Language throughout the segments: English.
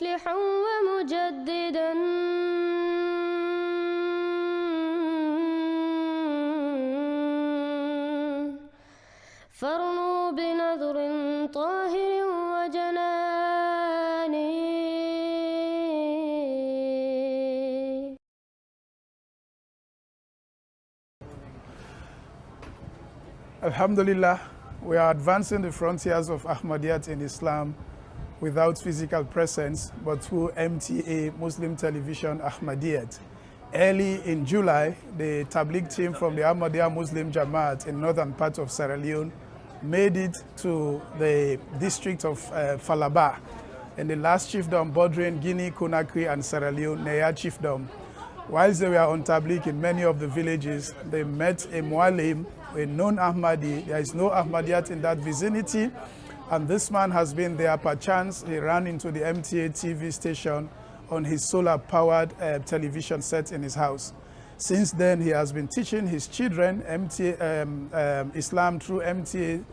مصلحا ومجددا فارنوا بنظر طاهر وجنان. Alhamdulillah, we are advancing the frontiers of Ahmadiyat in Islam without physical presence, but through MTA, Muslim Television Ahmadiyat. Early in July, the Tabligh team from the Ahmadiyya Muslim Jamaat in northern part of Sierra Leone made it to the district of Falaba, and the last chiefdom bordering Guinea, Conakry, and Sierra Leone, Neya chiefdom. Whilst they were on Tabligh in many of the villages, they met a Mualim, a non-Ahmadi. There is no Ahmadiyat in that vicinity, and this man has been there. Perchance he ran into the MTA TV station on his solar-powered television set in his house. Since then, he has been teaching his children Islam through MTA,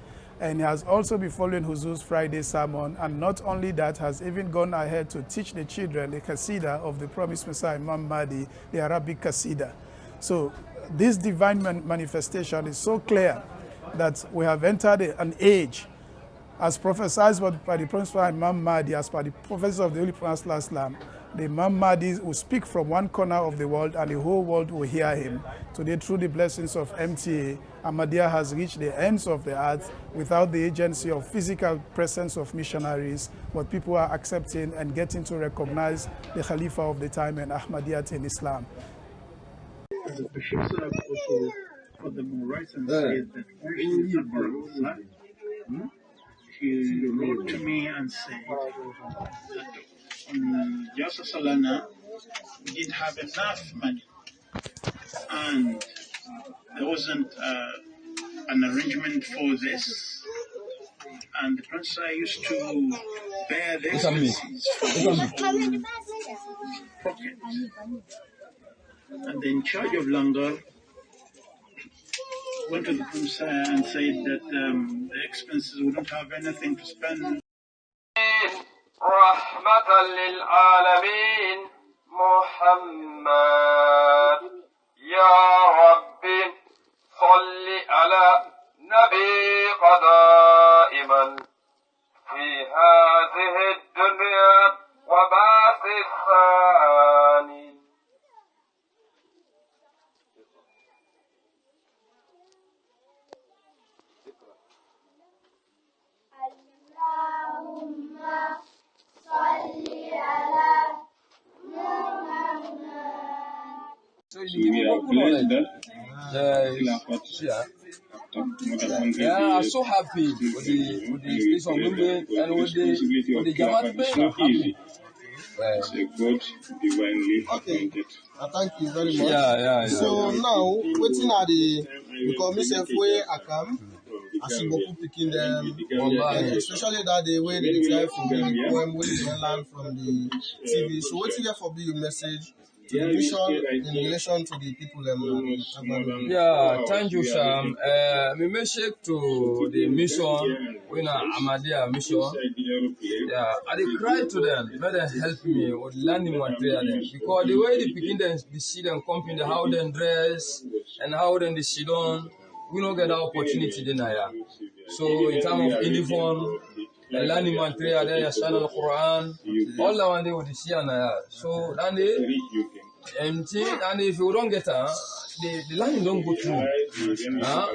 and he has also been following Huzur's Friday sermon, and not only that, has even gone ahead to teach the children the Qasida of the promised Messiah Imam Mahdi, the Arabic Qasida. So this divine manifestation is so clear that we have entered an age, as prophesied by the promised Imam Mahdi, as per the prophecies of the Holy Prophet Islam. The Imam Mahdi will speak from one corner of the world and the whole world will hear him. Today, through the blessings of MTA, Ahmadiyya has reached the ends of the earth without the agency of physical presence of missionaries, but people are accepting and getting to recognize the Khalifa of the time and Ahmadiyyat in Islam. The professor also for the rights and said that he wrote to me and said that on Jasa Salana we didn't have enough money and there wasn't an arrangement for this, and the Prince used to bear the expenses from his own pocket. And the in charge of Langar went to the Prince and said that the expenses wouldn't have anything to spend. رحمة للعالمين محمد يا ربي صل على نبي دائما في هذه الدنيا وبعث الثاني. اللهم صل على محمد. Yeah, I'm so happy with the station movement and with the Jamaat paying. I'm happy. It's a good divinely appointed. Thank you very much. Yeah. So now, waiting at the because myself where I come, I see people picking them, especially that day where they try for me the poem where they learn from the TV. So waiting there for your message to the mission in relation to the people. Yeah, thank you, Sam. We message to the mission, we know Ahmadiyya mission. Yeah, I cry to them, let them help me with learning material because the way they begin them, they see them come in, how they dress and how then they sit on, we don't get that opportunity then here. So in terms of uniform, the learning material, the Quran, all that one day with the see and so then they empty, and if you don't get the line don't go through.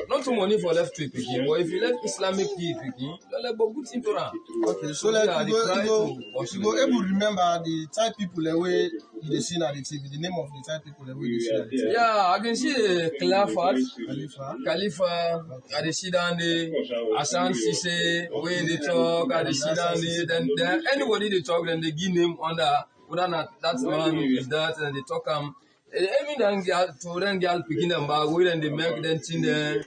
Not too money for left to picking, but if you let Islamic picking, you let good thing to run. Okay, so like you go able to remember the type people the way they see at the TV, the name of the type people the way they see at the TV. Yeah, I can see Khalifa, I see down the Asrar Sise, where they talk, I see down the then anybody they talk, then they give name under that one is that, and they talk every then girl to then girl picking them back, we then they make them in there,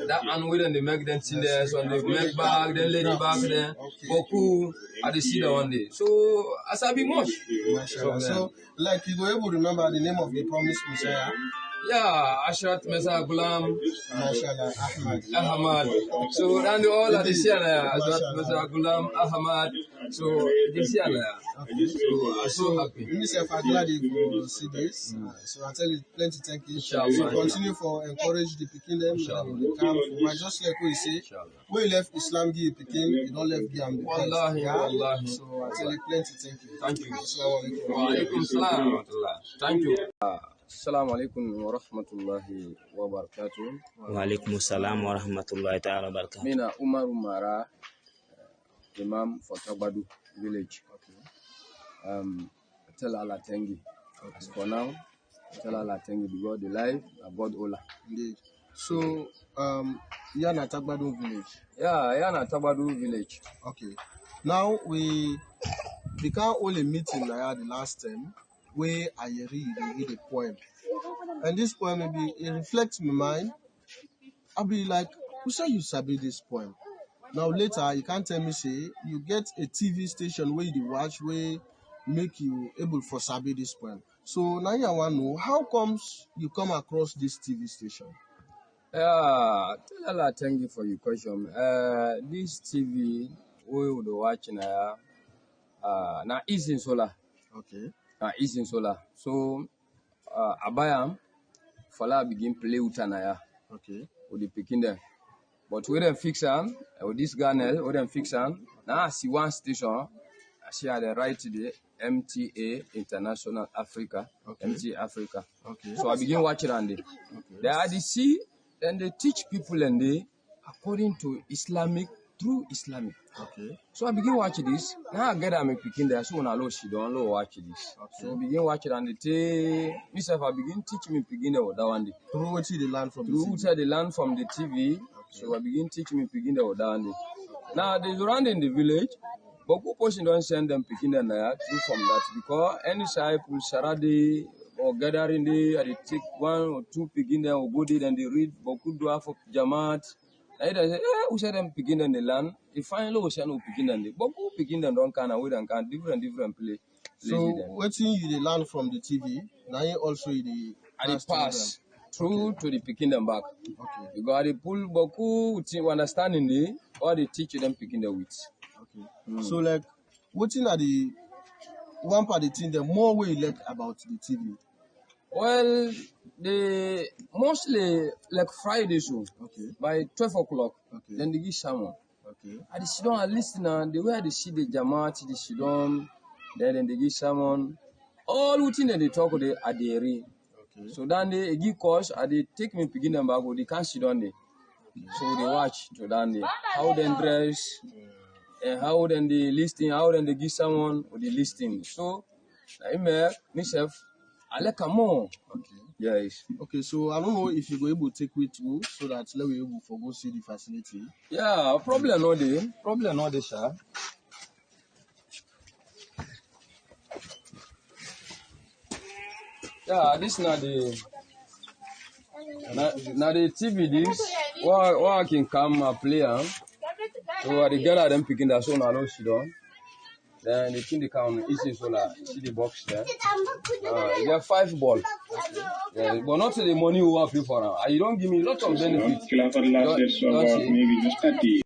that and we then they make them in there, so they make back, then lady back there, Boku, I see that one day. So as I be much. So like you go able to remember the name of the promised Messiah. Yeah, Asrar Messiah Ghulam, Ahmad. So then all of the Asrar Messiah Ghulam, Ahmad, So this year, so I'm so happy. Myself, I'm glad you see this. So I tell you plenty thank you. Inshallah. So continue for encourage the Pekin them. They come for just like we say. When you left Islam, give Pekin, you don't left Gam. Wallahi, wallahi. So I tell you plenty thank you. Thank you. Assalamu alaikum. Wa alaikum salam. Thank you. Assalamu alaikum wa rahmatullahi wa barakatuh. Wa alaikum salam wa rahmatullahi ta'ala wa barakatuh. Mina Umar Umara, Imam for Tagbadu village. Tell Allah Tengi. As for now, tell Allah Tengi because the life about Allah. Indeed. So, you're in Tagbadu village. Yeah, you're in Tagbadu village. Okay. Now we can't only meeting the last time where I read a poem. And this poem maybe it reflects my mind. I'll be like, who say you sabi this poem? Now later you can't tell me say you get a TV station where you watch where make you able for sabi this poem. So now I want to know how comes you come across this TV station? Yeah, tell Allah thank you for your question. This TV we would watch now is in solar. Okay. Is in solar. So Abayam Fala begin play utanaya. Okay. With the picking them. But we don't fix them, with this Ganel, we don't fix them. Now I see one station, I see the right to the MTA International Africa, okay. MTA Africa. Okay. So I begin watching and they are the see, and they teach people and they according to Islamic, through Islamic. Okay. So I begin watching this. Now I get I'm picking there, so when I know she don't know watch this. Okay. So I begin watching and they myself I begin teaching me picking there that one day. Through what they learn from the TV. They learn from the TV. Okay. So I begin teaching me picking there that one day. Now they around in the village, but who person don't send them picking there through from that because any side will Saradi or gathering there, they take one or two picking there or go there and they read Boku Dua for Jamaat. I say, who said them picking in the land? If finally we no picking in the but who picking them don't can away and can different play. So what thing you learn from the TV, now you also the pass through to the picking them back. Okay. You got the pull boku to understanding the or they teach them picking the wits. Okay. So like what thing are the one part of the thing the more we like about the TV? Well, they mostly like Friday show. Okay. By 12 o'clock. Okay. Then they give someone. Okay. And they sit down and listen and the way they see the Jamaat, they sit down, then they give someone. All routine that they talk with the Aderi. Okay. So then they give course and they take me begin them back, they can't sit down there. So they watch to then they how they dress, and how then they listing, how then they give someone or the listing. So I myself I like a more. Okay. Yes. Okay, so I don't know if you go able to take with you so that let we able to go see the facility. Yeah, problem no day. Problem no day, sir. Yeah, this not the now the TV this what I can come and play so the girl them picking that so now no she don't. Then the thing they come easy so that see the box there. You have 5 balls. Yeah, but not the money you have for now. You don't give me lots of benefits. Don't